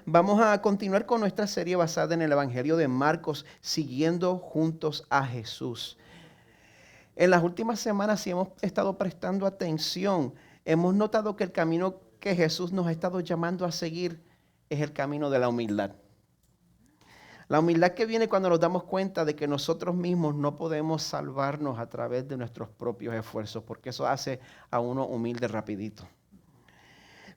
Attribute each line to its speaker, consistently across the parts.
Speaker 1: Vamos a continuar con nuestra serie basada en el Evangelio de Marcos, siguiendo juntos a Jesús. En las últimas semanas, si hemos estado prestando atención, hemos notado que el camino que Jesús nos ha estado llamando a seguir es el camino de la humildad. La humildad que viene cuando nos damos cuenta de que nosotros mismos no podemos salvarnos a través de nuestros propios esfuerzos, porque eso hace a uno humilde rapidito.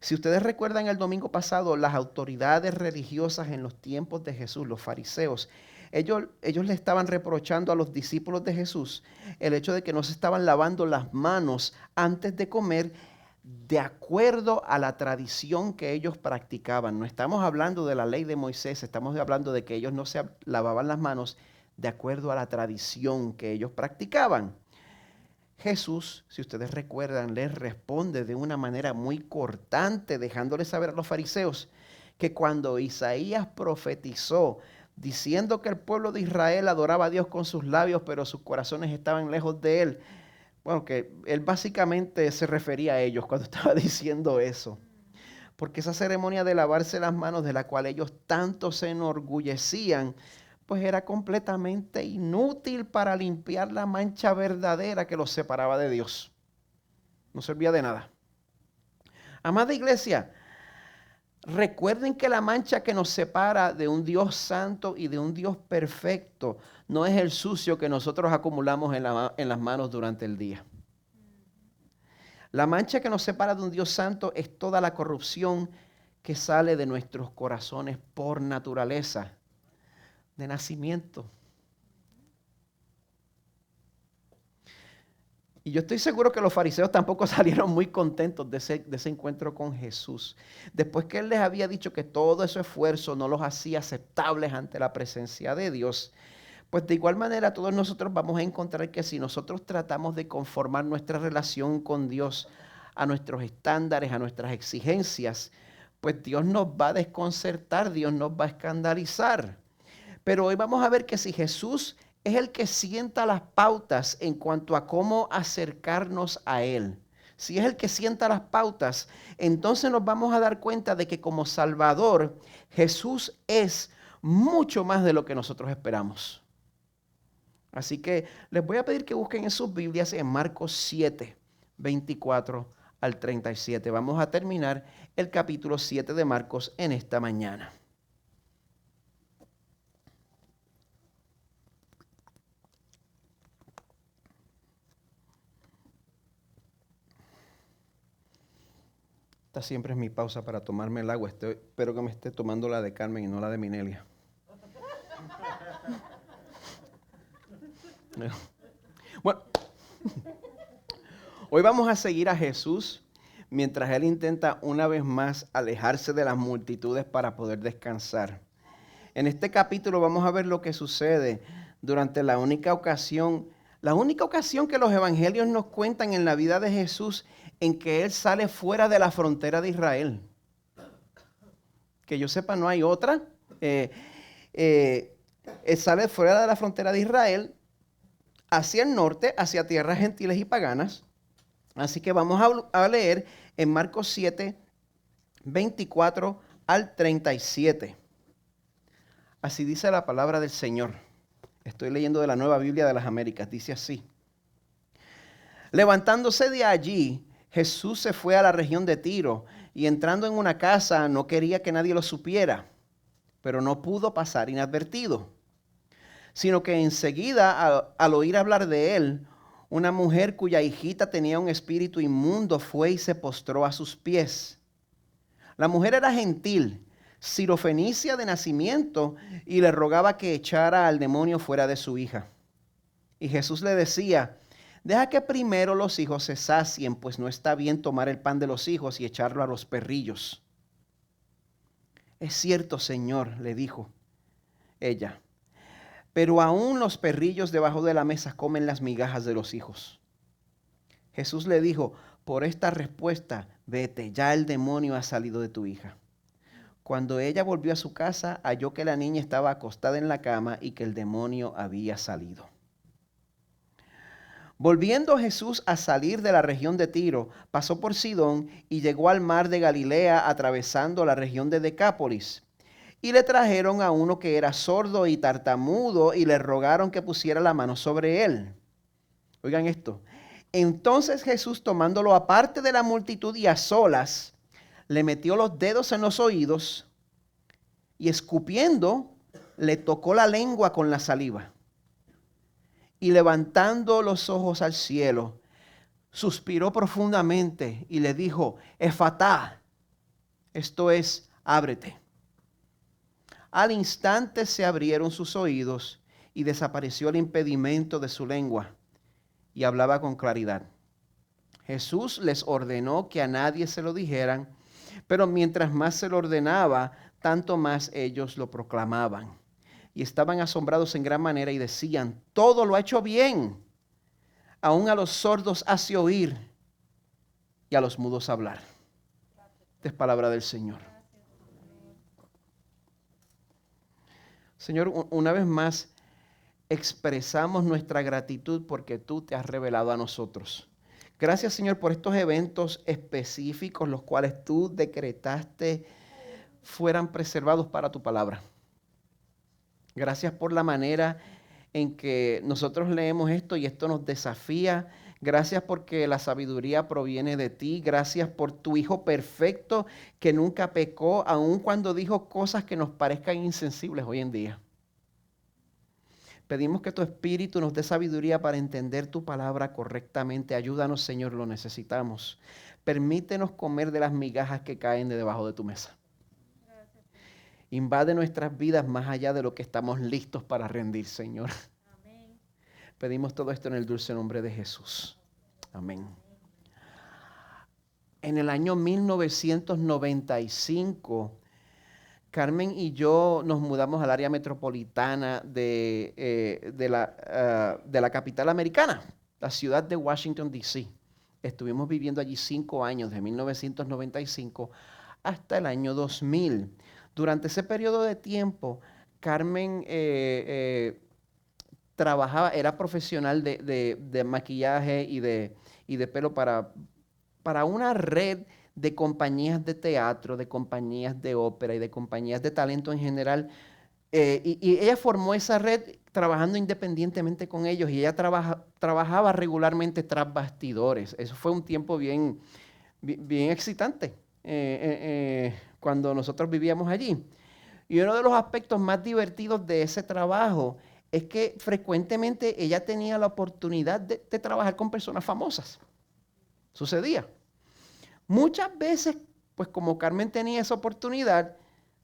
Speaker 1: Si ustedes recuerdan el domingo pasado, las autoridades religiosas en los tiempos de Jesús, los fariseos, ellos le estaban reprochando a los discípulos de Jesús el hecho de que no se estaban lavando las manos antes de comer de acuerdo a la tradición que ellos practicaban. No estamos hablando de la ley de Moisés, estamos hablando de que ellos no se lavaban las manos de acuerdo a la tradición que ellos practicaban. Jesús, si ustedes recuerdan, les responde de una manera muy cortante, dejándoles saber a los fariseos que cuando Isaías profetizó diciendo que el pueblo de Israel adoraba a Dios con sus labios, pero sus corazones estaban lejos de él, bueno, que él básicamente se refería a ellos cuando estaba diciendo eso. Porque esa ceremonia de lavarse las manos de la cual ellos tanto se enorgullecían, pues era completamente inútil para limpiar la mancha verdadera que los separaba de Dios. No servía de nada. Amada iglesia, recuerden que la mancha que nos separa de un Dios santo y de un Dios perfecto no es el sucio que nosotros acumulamos en las manos durante el día. La mancha que nos separa de un Dios santo es toda la corrupción que sale de nuestros corazones por naturaleza, de nacimiento. Y yo estoy seguro que los fariseos tampoco salieron muy contentos de ese encuentro con Jesús. Después que Él les había dicho que todo ese esfuerzo no los hacía aceptables ante la presencia de Dios, pues de igual manera todos nosotros vamos a encontrar que si nosotros tratamos de conformar nuestra relación con Dios a nuestros estándares, a nuestras exigencias, pues Dios nos va a desconcertar, Dios nos va a escandalizar. Pero hoy vamos a ver que si Jesús es el que sienta las pautas en cuanto a cómo acercarnos a Él, si es el que sienta las pautas, entonces nos vamos a dar cuenta de que como Salvador, Jesús es mucho más de lo que nosotros esperamos. Así que les voy a pedir que busquen en sus Biblias en Marcos 7, 24 al 37. Vamos a terminar el capítulo 7 de Marcos en esta mañana. Esta siempre es mi pausa para tomarme el agua. Espero que me esté tomando la de Carmen y no la de Minelia. Bueno, hoy vamos a seguir a Jesús mientras Él intenta una vez más alejarse de las multitudes para poder descansar. En este capítulo vamos a ver lo que sucede durante la única ocasión que los evangelios nos cuentan en la vida de Jesús en que Él sale fuera de la frontera de Israel. Que yo sepa, no hay otra. Él sale fuera de la frontera de Israel hacia el norte, hacia tierras gentiles y paganas. Así que vamos a leer en Marcos 7, 24 al 37. Así dice la palabra del Señor. Estoy leyendo de la Nueva Biblia de las Américas. Dice así. Levantándose de allí, Jesús se fue a la región de Tiro y entrando en una casa no quería que nadie lo supiera, pero no pudo pasar inadvertido, sino que enseguida al oír hablar de él, una mujer cuya hijita tenía un espíritu inmundo fue y se postró a sus pies. La mujer era gentil, sirofenicia de nacimiento, y le rogaba que echara al demonio fuera de su hija. Y Jesús le decía: deja que primero los hijos se sacien, pues no está bien tomar el pan de los hijos y echarlo a los perrillos. Es cierto, Señor, le dijo ella, pero aún los perrillos debajo de la mesa comen las migajas de los hijos. Jesús le dijo: por esta respuesta, vete, ya el demonio ha salido de tu hija. Cuando ella volvió a su casa, halló que la niña estaba acostada en la cama y que el demonio había salido. Volviendo Jesús a salir de la región de Tiro, pasó por Sidón y llegó al mar de Galilea atravesando la región de Decápolis. Y le trajeron a uno que era sordo y tartamudo y le rogaron que pusiera la mano sobre él. Oigan esto. Entonces Jesús, tomándolo aparte de la multitud y a solas, le metió los dedos en los oídos y escupiendo, le tocó la lengua con la saliva. Y levantando los ojos al cielo, suspiró profundamente y le dijo, Efatá, esto es, ábrete. Al instante se abrieron sus oídos y desapareció el impedimento de su lengua y hablaba con claridad. Jesús les ordenó que a nadie se lo dijeran, pero mientras más se lo ordenaba, tanto más ellos lo proclamaban. Y estaban asombrados en gran manera y decían, todo lo ha hecho bien. Aún a los sordos hace oír y a los mudos hablar. Esta es palabra del Señor. Señor, una vez más expresamos nuestra gratitud porque tú te has revelado a nosotros. Gracias, Señor, por estos eventos específicos, los cuales tú decretaste fueran preservados para tu palabra. Gracias por la manera en que nosotros leemos esto y esto nos desafía. Gracias porque la sabiduría proviene de ti. Gracias por tu Hijo perfecto que nunca pecó, aun cuando dijo cosas que nos parezcan insensibles hoy en día. Pedimos que tu Espíritu nos dé sabiduría para entender tu palabra correctamente. Ayúdanos, Señor, lo necesitamos. Permítenos comer de las migajas que caen de debajo de tu mesa. Invade nuestras vidas más allá de lo que estamos listos para rendir, Señor. Amén. Pedimos todo esto en el dulce nombre de Jesús. Amén. En el año 1995, Carmen y yo nos mudamos al área metropolitana de la capital americana, la ciudad de Washington, D.C. Estuvimos viviendo allí 5 años, de 1995 hasta el año 2000. Durante ese periodo de tiempo, Carmen trabajaba, era profesional de maquillaje y de pelo para una red de compañías de teatro, de compañías de ópera y de compañías de talento en general. Y ella formó esa red trabajando independientemente con ellos y ella trabajaba regularmente tras bastidores. Eso fue un tiempo bien excitante. Cuando nosotros vivíamos allí. Y uno de los aspectos más divertidos de ese trabajo es que frecuentemente ella tenía la oportunidad de trabajar con personas famosas. Sucedía. Muchas veces, pues como Carmen tenía esa oportunidad,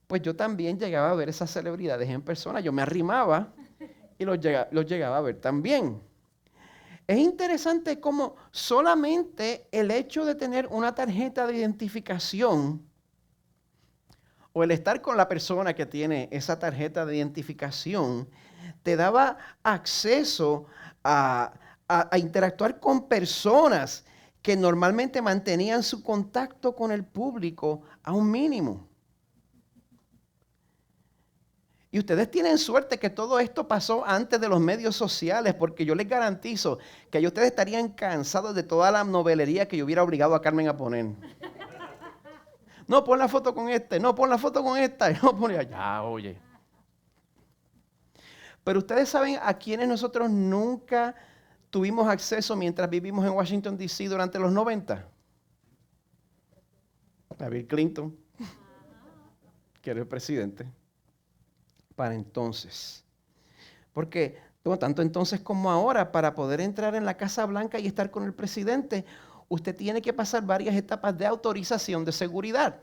Speaker 1: pues yo también llegaba a ver esas celebridades en persona. Yo me arrimaba y los llegaba a ver también. Es interesante cómo solamente el hecho de tener una tarjeta de identificación o el estar con la persona que tiene esa tarjeta de identificación te daba acceso a interactuar con personas que normalmente mantenían su contacto con el público a un mínimo. Y ustedes tienen suerte que todo esto pasó antes de los medios sociales, porque yo les garantizo que ahí ustedes estarían cansados de toda la novelería que yo hubiera obligado a Carmen a poner. No, pon la foto con este, no, pon la foto con esta, no, pon allá, oye. Pero ustedes saben a quienes nosotros nunca tuvimos acceso mientras vivimos en Washington, D.C. durante los 90. A Bill Clinton, que era el presidente para entonces. Porque tanto entonces como ahora, para poder entrar en la Casa Blanca y estar con el presidente, usted tiene que pasar varias etapas de autorización de seguridad.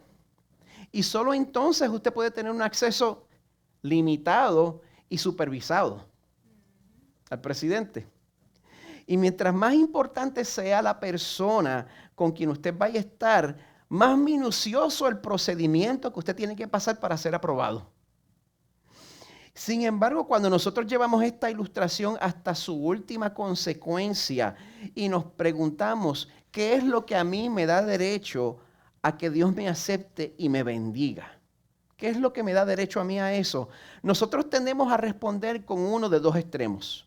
Speaker 1: Y solo entonces usted puede tener un acceso limitado y supervisado al presidente. Y mientras más importante sea la persona con quien usted vaya a estar, más minucioso el procedimiento que usted tiene que pasar para ser aprobado. Sin embargo, cuando nosotros llevamos esta ilustración hasta su última consecuencia y nos preguntamos, ¿qué es lo que a mí me da derecho a que Dios me acepte y me bendiga? ¿Qué es lo que me da derecho a mí a eso? Nosotros tendemos a responder con uno de dos extremos.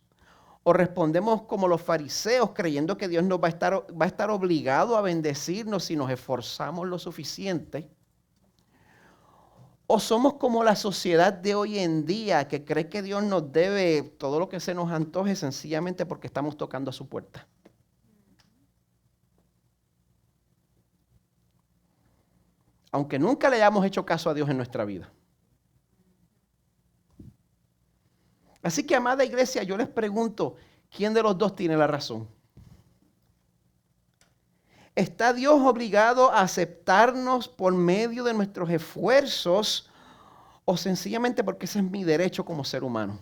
Speaker 1: O respondemos como los fariseos, creyendo que Dios nos va a estar obligado a bendecirnos si nos esforzamos lo suficiente. O somos como la sociedad de hoy en día, que cree que Dios nos debe todo lo que se nos antoje sencillamente porque estamos tocando a su puerta. Aunque nunca le hayamos hecho caso a Dios en nuestra vida. Así que, amada iglesia, yo les pregunto, ¿quién de los dos tiene la razón? ¿Está Dios obligado a aceptarnos por medio de nuestros esfuerzos o sencillamente porque ese es mi derecho como ser humano?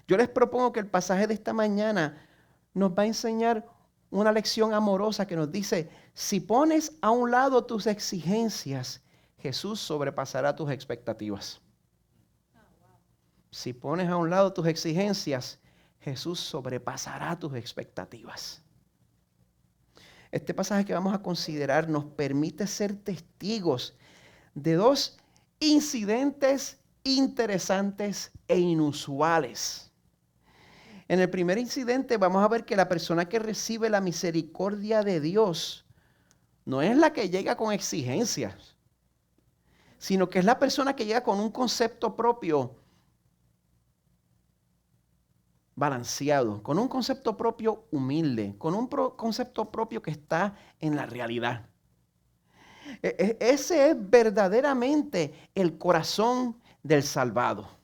Speaker 1: Yo les propongo que el pasaje de esta mañana nos va a enseñar una lección amorosa que nos dice, si pones a un lado tus exigencias, Jesús sobrepasará tus expectativas. Si pones a un lado tus exigencias, Jesús sobrepasará tus expectativas. Este pasaje que vamos a considerar nos permite ser testigos de dos incidentes interesantes e inusuales. En el primer incidente vamos a ver que la persona que recibe la misericordia de Dios no es la que llega con exigencias, sino que es la persona que llega con un concepto propio balanceado, con un concepto propio humilde, con un concepto propio que está en la realidad. Ese es verdaderamente el corazón del salvado.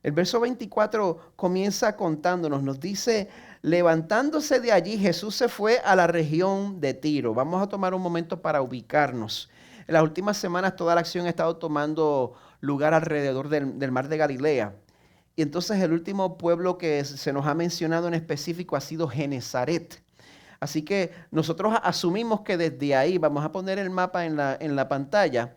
Speaker 1: El verso 24 comienza contándonos, nos dice, levantándose de allí, Jesús se fue a la región de Tiro. Vamos a tomar un momento para ubicarnos. En las últimas semanas toda la acción ha estado tomando lugar alrededor del mar de Galilea. Y entonces el último pueblo que se nos ha mencionado en específico ha sido Genezaret. Así que nosotros asumimos que desde ahí, vamos a poner el mapa en la pantalla,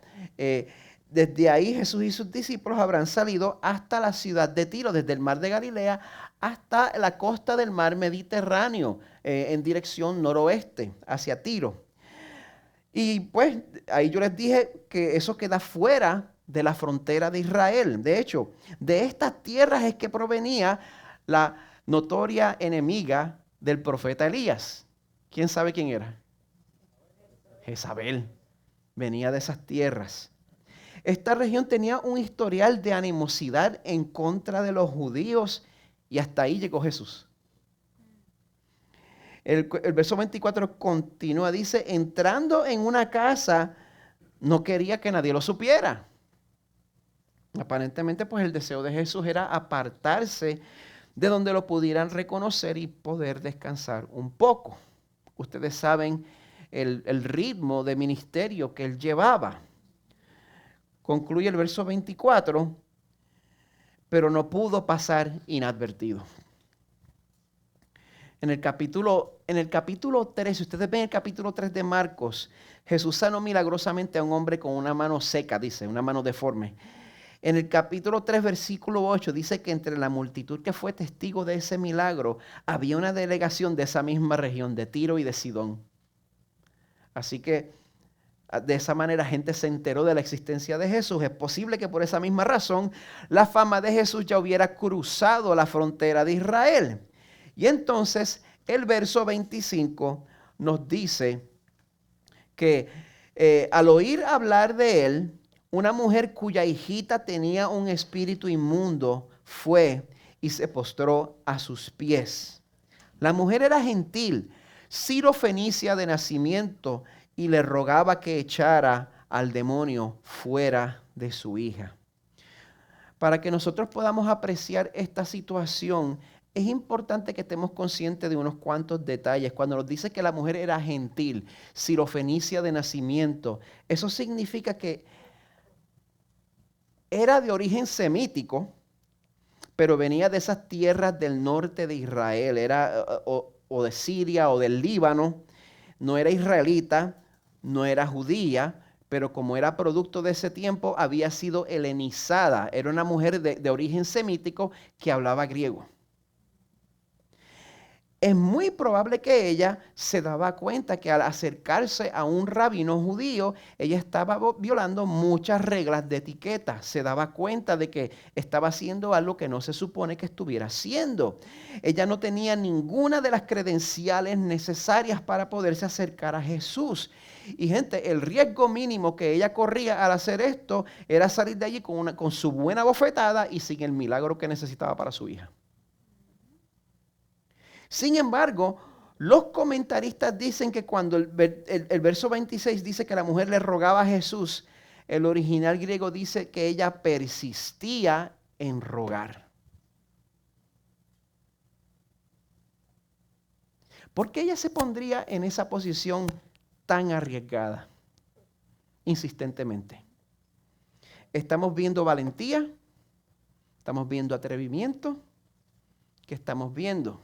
Speaker 1: desde ahí Jesús y sus discípulos habrán salido hasta la ciudad de Tiro, desde el mar de Galilea hasta la costa del mar Mediterráneo, en dirección noroeste, hacia Tiro. Y pues ahí yo les dije que eso queda fuera de la frontera de Israel. De hecho, de estas tierras es que provenía la notoria enemiga del profeta Elías. ¿Quién sabe quién era? Jezabel. Venía de esas tierras. Esta región tenía un historial de animosidad en contra de los judíos y hasta ahí llegó Jesús. El verso 24 continúa, dice, entrando en una casa, no quería que nadie lo supiera. Aparentemente, pues el deseo de Jesús era apartarse de donde lo pudieran reconocer y poder descansar un poco. Ustedes saben el ritmo de ministerio que él llevaba. Concluye el verso 24, pero no pudo pasar inadvertido. En el capítulo 3, si ustedes ven el capítulo 3 de Marcos, Jesús sanó milagrosamente a un hombre con una mano seca, dice, una mano deforme. En el capítulo 3, versículo 8, dice que entre la multitud que fue testigo de ese milagro, había una delegación de esa misma región, de Tiro y de Sidón. Así que de esa manera gente se enteró de la existencia de Jesús. Es posible que por esa misma razón la fama de Jesús ya hubiera cruzado la frontera de Israel. Y entonces el verso 25 nos dice que al oír hablar de él, una mujer cuya hijita tenía un espíritu inmundo fue y se postró a sus pies. La mujer era gentil, sirofenicia de nacimiento, y le rogaba que echara al demonio fuera de su hija. Para que nosotros podamos apreciar esta situación, es importante que estemos conscientes de unos cuantos detalles. Cuando nos dice que la mujer era gentil, sirofenicia de nacimiento, eso significa que era de origen semítico, pero venía de esas tierras del norte de Israel, era o de Siria o del Líbano, no era israelita, no era judía, pero como era producto de ese tiempo, había sido helenizada. Era una mujer de origen semítico que hablaba griego. es muy probable que ella se daba cuenta que al acercarse a un rabino judío, ella estaba violando muchas reglas de etiqueta. Se daba cuenta de que estaba haciendo algo que no se supone que estuviera haciendo. Ella no tenía ninguna de las credenciales necesarias para poderse acercar a Jesús. Y gente, el riesgo mínimo que ella corría al hacer esto era salir de allí con su buena bofetada y sin el milagro que necesitaba para su hija. Sin embargo, los comentaristas dicen que cuando el verso 26 dice que la mujer le rogaba a Jesús, el original griego dice que ella persistía en rogar. ¿Por qué ella se pondría en esa posición tan arriesgada? Insistentemente. Estamos viendo valentía, estamos viendo atrevimiento, ¿qué estamos viendo?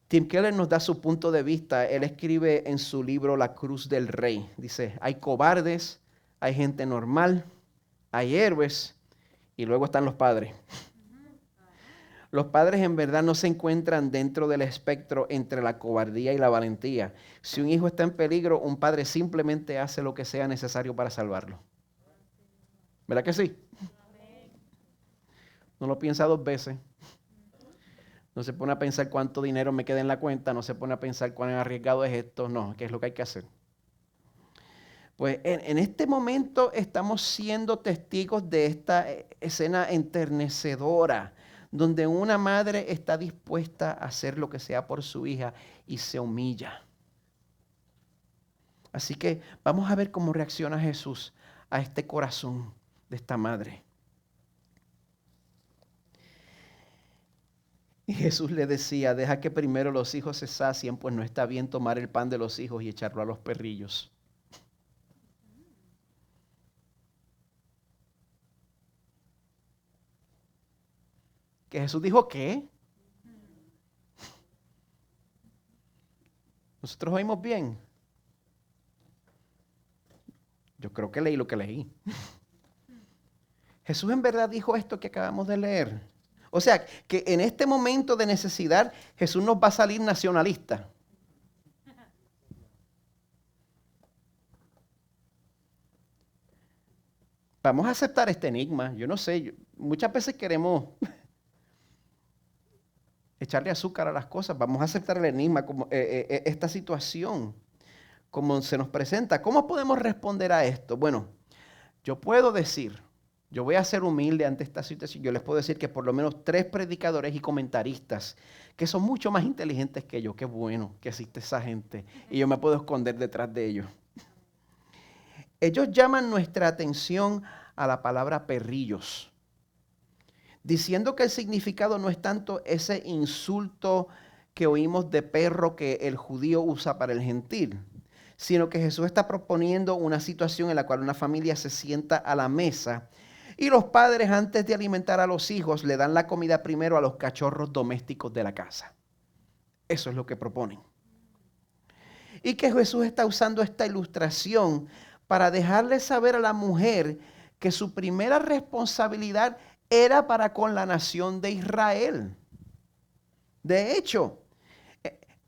Speaker 1: Tim Keller nos da su punto de vista. Él escribe en su libro La Cruz del Rey. Dice, hay cobardes, hay gente normal, hay héroes y luego están los padres. Los padres en verdad no se encuentran dentro del espectro entre la cobardía y la valentía. Si un hijo está en peligro, un padre simplemente hace lo que sea necesario para salvarlo. ¿Verdad que sí? No lo piensa dos veces. No se pone a pensar cuánto dinero me queda en la cuenta, no se pone a pensar cuán arriesgado es esto, no, qué es lo que hay que hacer. Pues en este momento estamos siendo testigos de esta escena enternecedora, donde una madre está dispuesta a hacer lo que sea por su hija y se humilla. Así que vamos a ver cómo reacciona Jesús a este corazón de esta madre. Y Jesús le decía, deja que primero los hijos se sacien, pues no está bien tomar el pan de los hijos y echarlo a los perrillos. ¿Que Jesús dijo qué? ¿Nosotros oímos bien? Yo creo que leí lo que leí. Jesús en verdad dijo esto que acabamos de leer. O sea, que en este momento de necesidad, Jesús nos va a salir nacionalista. Vamos a aceptar este enigma. Yo no sé, muchas veces queremos echarle azúcar a las cosas. Vamos a aceptar el enigma, como esta situación, como se nos presenta. ¿Cómo podemos responder a esto? Bueno, yo puedo decir, yo voy a ser humilde ante esta situación. Yo les puedo decir que por lo menos 3 predicadores y comentaristas que son mucho más inteligentes que yo. Qué bueno que existe esa gente y yo me puedo esconder detrás de ellos. Ellos llaman nuestra atención a la palabra perrillos, diciendo que el significado no es tanto ese insulto que oímos de perro que el judío usa para el gentil, sino que Jesús está proponiendo una situación en la cual una familia se sienta a la mesa y los padres, antes de alimentar a los hijos, le dan la comida primero a los cachorros domésticos de la casa. Eso es lo que proponen. Y que Jesús está usando esta ilustración para dejarle saber a la mujer que su primera responsabilidad era para con la nación de Israel. De hecho,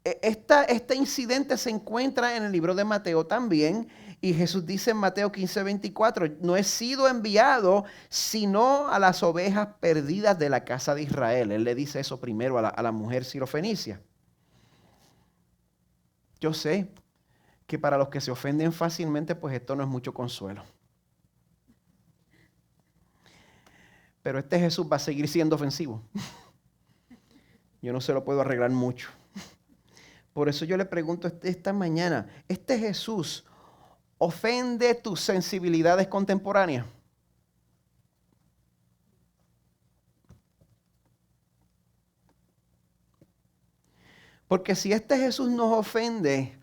Speaker 1: este incidente se encuentra en el libro de Mateo también, y Jesús dice en Mateo 15:24, no he sido enviado sino a las ovejas perdidas de la casa de Israel. Él le dice eso primero a la mujer sirofenicia. Yo sé que para los que se ofenden fácilmente, pues esto no es mucho consuelo. Pero este Jesús va a seguir siendo ofensivo. Yo no se lo puedo arreglar mucho. Por eso yo le pregunto esta mañana, ¿este Jesús ofende tus sensibilidades contemporáneas? Porque si este Jesús nos ofende,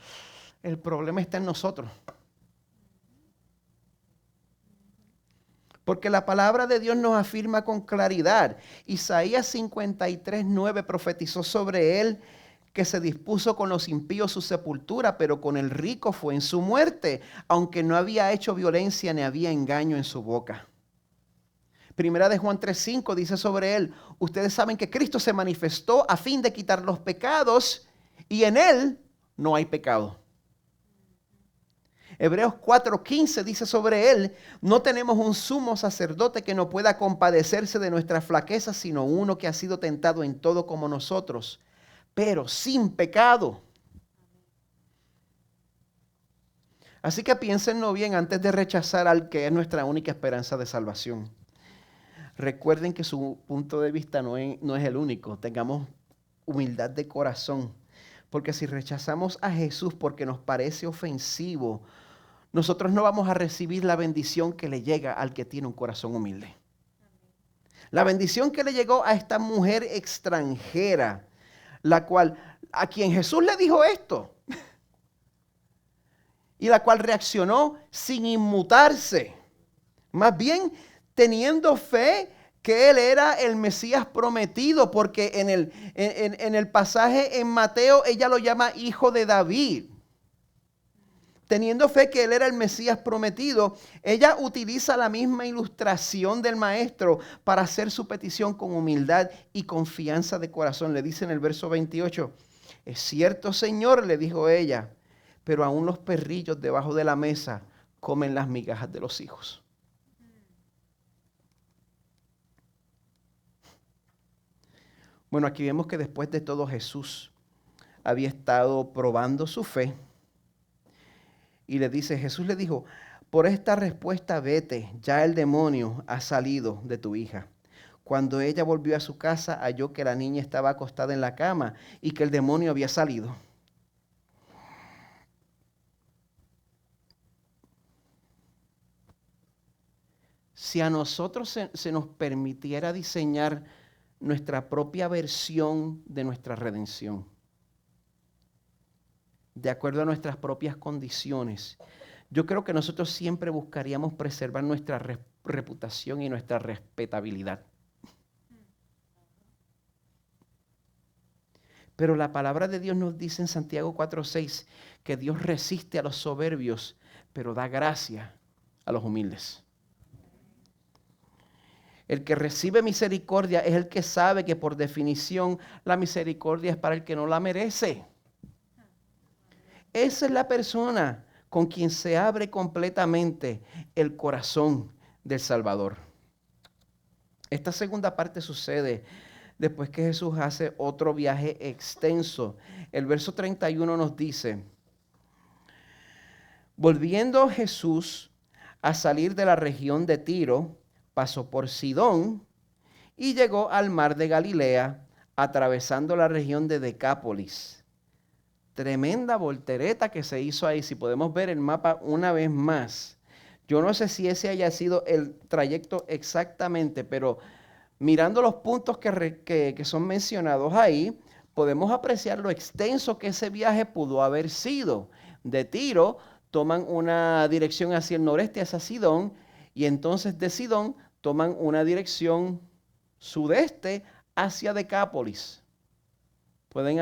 Speaker 1: el problema está en nosotros. Porque la palabra de Dios nos afirma con claridad. Isaías 53:9 profetizó sobre él que se dispuso con los impíos su sepultura, pero con el rico fue en su muerte, aunque no había hecho violencia ni había engaño en su boca. Primera de Juan 3:5 dice sobre él: ustedes saben que Cristo se manifestó a fin de quitar los pecados y en él no hay pecado. Hebreos 4:15 dice sobre él: no tenemos un sumo sacerdote que no pueda compadecerse de nuestras flaquezas, sino uno que ha sido tentado en todo como nosotros, pero sin pecado. Así que piénsenlo bien antes de rechazar al que es nuestra única esperanza de salvación. Recuerden que su punto de vista no es el único. Tengamos humildad de corazón. Porque si rechazamos a Jesús porque nos parece ofensivo, nosotros no vamos a recibir la bendición que le llega al que tiene un corazón humilde. La bendición que le llegó a esta mujer extranjera, a quien Jesús le dijo esto, y la cual reaccionó sin inmutarse, más bien teniendo fe que él era el Mesías prometido, porque en el pasaje en Mateo ella lo llama hijo de David. Teniendo fe que él era el Mesías prometido, ella utiliza la misma ilustración del maestro para hacer su petición con humildad y confianza de corazón. Le dice en el verso 28, es cierto, Señor, le dijo ella, pero aún los perrillos debajo de la mesa comen las migajas de los hijos. Bueno, aquí vemos que después de todo Jesús había estado probando su fe. Y le dice, Jesús le dijo, por esta respuesta vete, ya el demonio ha salido de tu hija. Cuando ella volvió a su casa, halló que la niña estaba acostada en la cama y que el demonio había salido. Si a nosotros se nos permitiera diseñar nuestra propia versión de nuestra redención, de acuerdo a nuestras propias condiciones, yo creo que nosotros siempre buscaríamos preservar nuestra reputación y nuestra respetabilidad. Pero la palabra de Dios nos dice en Santiago 4:6 que Dios resiste a los soberbios, pero da gracia a los humildes. El que recibe misericordia es el que sabe que por definición la misericordia es para el que no la merece. Esa es la persona con quien se abre completamente el corazón del Salvador. Esta segunda parte sucede después que Jesús hace otro viaje extenso. El verso 31 nos dice, volviendo Jesús a salir de la región de Tiro, pasó por Sidón y llegó al mar de Galilea, atravesando la región de Decápolis. Tremenda voltereta que se hizo ahí. Si podemos ver el mapa una vez más. Yo no sé si ese haya sido el trayecto exactamente, pero mirando los puntos que son mencionados ahí, podemos apreciar lo extenso que ese viaje pudo haber sido. De Tiro toman una dirección hacia el noreste, hacia Sidón, y entonces de Sidón toman una dirección sudeste hacia Decápolis. Pueden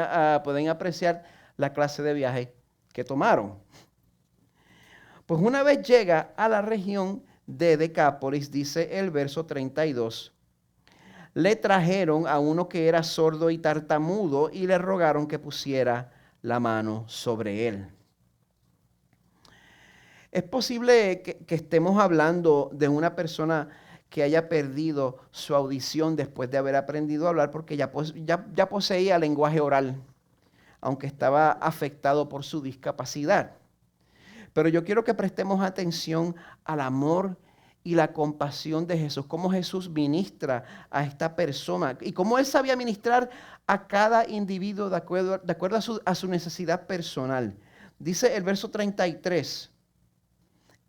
Speaker 1: apreciar la clase de viaje que tomaron. Pues una vez llega a la región de Decápolis, dice el verso 32, le trajeron a uno que era sordo y tartamudo y le rogaron que pusiera la mano sobre él. Es posible que estemos hablando de una persona que haya perdido su audición después de haber aprendido a hablar porque ya poseía lenguaje oral, aunque estaba afectado por su discapacidad. Pero yo quiero que prestemos atención al amor y la compasión de Jesús, cómo Jesús ministra a esta persona y cómo Él sabía ministrar a cada individuo de acuerdo a su necesidad personal. Dice el verso 33,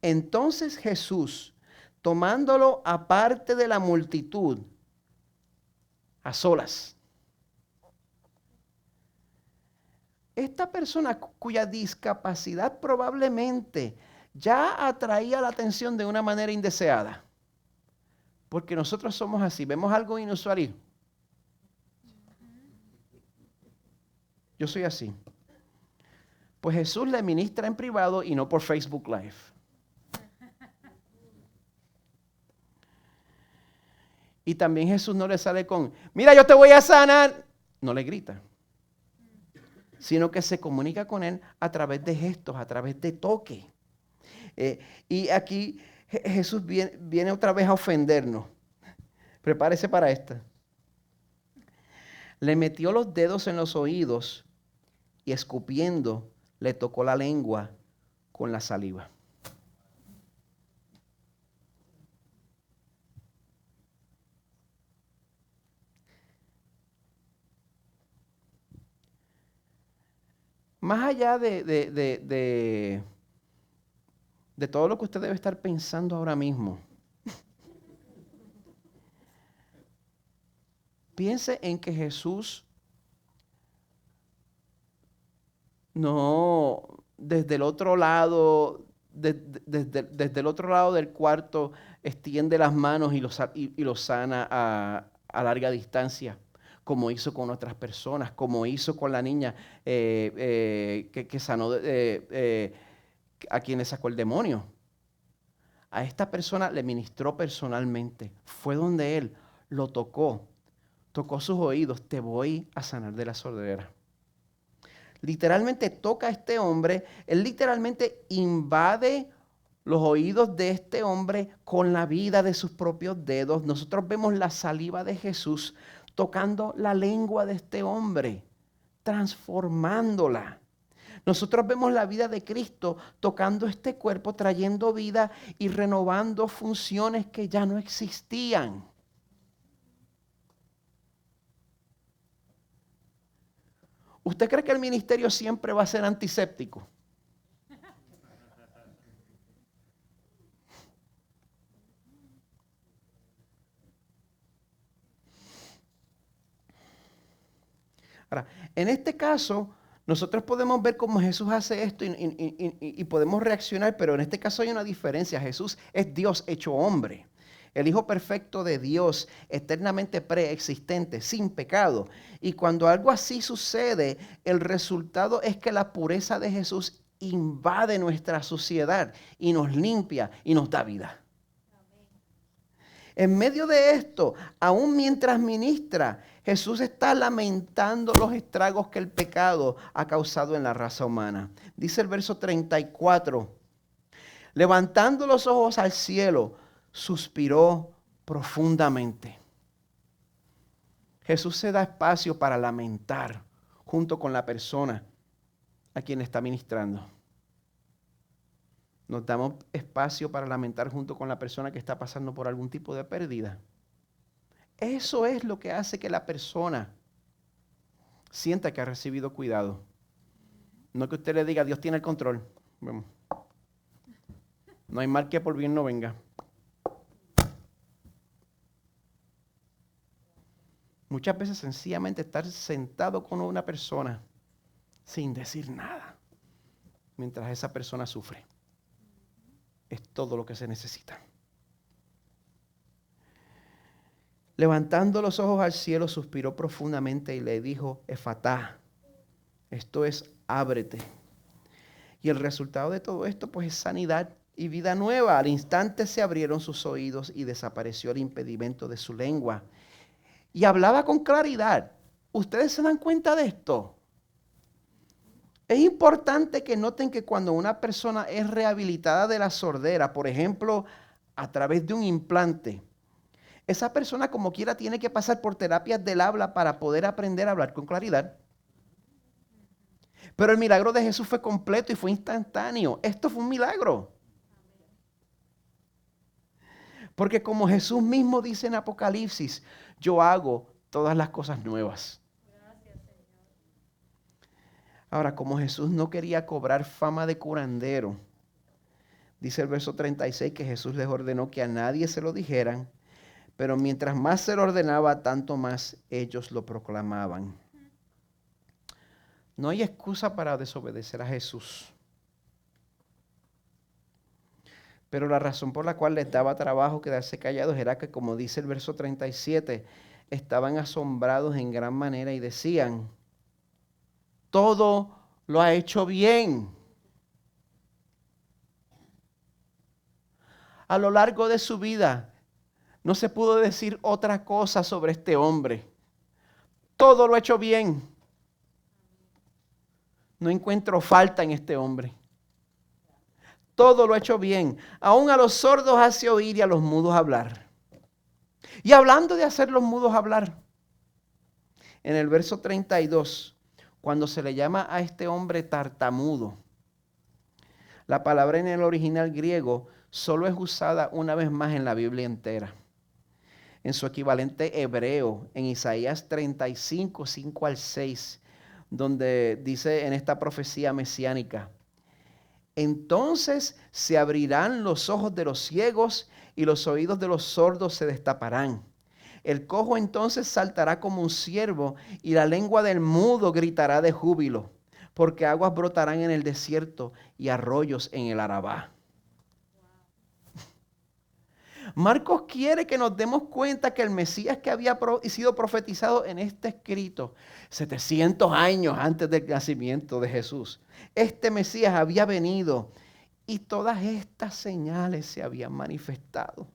Speaker 1: entonces Jesús, tomándolo aparte de la multitud, a solas. Esta persona cuya discapacidad probablemente ya atraía la atención de una manera indeseada. Porque nosotros somos así, vemos algo inusual y yo soy así. Pues Jesús le ministra en privado y no por Facebook Live. Y también Jesús no le sale con, mira, yo te voy a sanar. No le grita, sino que se comunica con él a través de gestos, a través de toque. Y aquí Jesús viene otra vez a ofendernos. Prepárese para esta. Le metió los dedos en los oídos y escupiendo le tocó la lengua con la saliva. Más allá de todo lo que usted debe estar pensando ahora mismo, piense en que Jesús no, desde el otro lado, desde el otro lado del cuarto, extiende las manos y lo sana a larga distancia, como hizo con otras personas, como hizo con la niña que sanó a quien le sacó el demonio. A esta persona le ministró personalmente, fue donde él lo tocó sus oídos, te voy a sanar de la sordera. Literalmente toca a este hombre, él literalmente invade los oídos de este hombre con la vida de sus propios dedos. Nosotros vemos la saliva de Jesús tocando la lengua de este hombre, transformándola. Nosotros vemos la vida de Cristo tocando este cuerpo, trayendo vida y renovando funciones que ya no existían. ¿Usted cree que el ministerio siempre va a ser antiséptico? Ahora, en este caso, nosotros podemos ver cómo Jesús hace esto y podemos reaccionar, pero en este caso hay una diferencia. Jesús es Dios hecho hombre. El Hijo perfecto de Dios, eternamente preexistente, sin pecado. Y cuando algo así sucede, el resultado es que la pureza de Jesús invade nuestra sociedad y nos limpia y nos da vida. En medio de esto, aún mientras ministra, Jesús está lamentando los estragos que el pecado ha causado en la raza humana. Dice el verso 34, levantando los ojos al cielo, suspiró profundamente. Jesús se da espacio para lamentar junto con la persona a quien está ministrando. Nos damos espacio para lamentar junto con la persona que está pasando por algún tipo de pérdida. Eso es lo que hace que la persona sienta que ha recibido cuidado. No que usted le diga, Dios tiene el control. Vamos. No hay mal que por bien no venga. Muchas veces sencillamente estar sentado con una persona sin decir nada mientras esa persona sufre es todo lo que se necesita. Levantando los ojos al cielo, suspiró profundamente y le dijo, Efatá, esto es, ábrete. Y el resultado de todo esto, pues, es sanidad y vida nueva. Al instante se abrieron sus oídos y desapareció el impedimento de su lengua. Y hablaba con claridad. ¿Ustedes se dan cuenta de esto? Es importante que noten que cuando una persona es rehabilitada de la sordera, por ejemplo, a través de un implante, esa persona como quiera tiene que pasar por terapias del habla para poder aprender a hablar con claridad. Pero el milagro de Jesús fue completo y fue instantáneo. Esto fue un milagro. Porque como Jesús mismo dice en Apocalipsis, yo hago todas las cosas nuevas. Ahora, como Jesús no quería cobrar fama de curandero, dice el verso 36 que Jesús les ordenó que a nadie se lo dijeran, pero mientras más se lo ordenaba, tanto más ellos lo proclamaban. No hay excusa para desobedecer a Jesús. Pero la razón por la cual les daba trabajo quedarse callados era que, como dice el verso 37, estaban asombrados en gran manera y decían, todo lo ha hecho bien. A lo largo de su vida, No se pudo decir otra cosa sobre este hombre. Todo lo ha hecho bien. No encuentro falta en este hombre. Todo lo ha hecho bien. Aún a los sordos hace oír y a los mudos hablar. Y hablando de hacer los mudos hablar, en el verso 32, cuando se le llama a este hombre tartamudo, la palabra en el original griego solo es usada una vez más en la Biblia entera. En su equivalente hebreo, en Isaías 35, 5 al 6, donde dice en esta profecía mesiánica: entonces se abrirán los ojos de los ciegos y los oídos de los sordos se destaparán. El cojo entonces saltará como un ciervo y la lengua del mudo gritará de júbilo, porque aguas brotarán en el desierto y arroyos en el Arabá. Marcos quiere que nos demos cuenta que el Mesías que había sido profetizado en este escrito 700 años antes del nacimiento de Jesús, este Mesías había venido y todas estas señales se habían manifestado.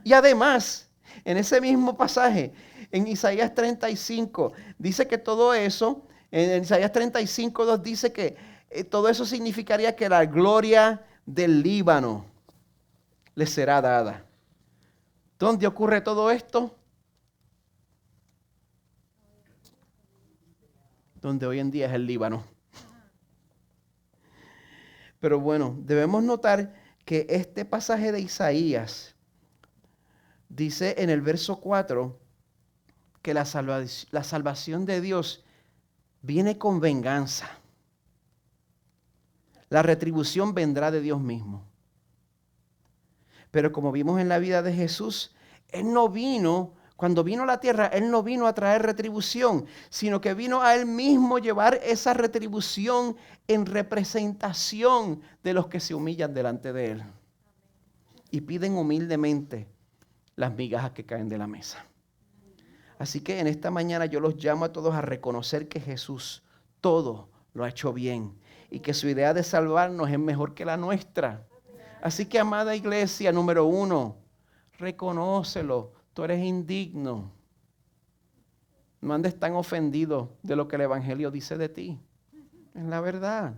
Speaker 1: Y además, en ese mismo pasaje, en Isaías 35, dice que todo eso, en Isaías 35, 2 dice que todo eso significaría que la gloria del Líbano les será dada. ¿Dónde ocurre todo esto? Donde hoy en día es el Líbano. Pero bueno, debemos notar que este pasaje de Isaías dice en el verso 4 que la salvación de Dios viene con venganza. La retribución vendrá de Dios mismo. Pero como vimos en la vida de Jesús, Él no vino, cuando vino a la tierra, Él no vino a traer retribución, sino que vino a Él mismo llevar esa retribución en representación de los que se humillan delante de Él y piden humildemente las migajas que caen de la mesa. Así que en esta mañana yo los llamo a todos a reconocer que Jesús todo lo ha hecho bien y que su idea de salvarnos es mejor que la nuestra. Así que, amada iglesia, número 1, reconócelo. Tú eres indigno. No andes tan ofendido de lo que el Evangelio dice de ti. Es la verdad.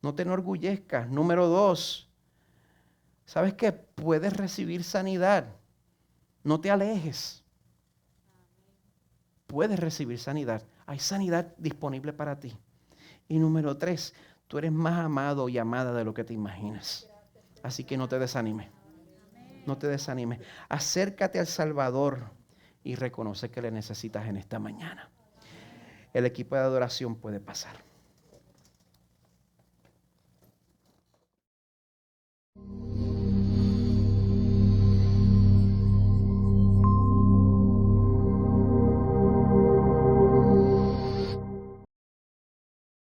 Speaker 1: No te enorgullezcas. Número 2, ¿sabes qué? Puedes recibir sanidad. No te alejes. Puedes recibir sanidad. Hay sanidad disponible para ti. Y número 3, tú eres más amado y amada de lo que te imaginas. Así que no te desanimes. No te desanimes. Acércate al Salvador y reconoce que le necesitas en esta mañana. El equipo de adoración puede pasar.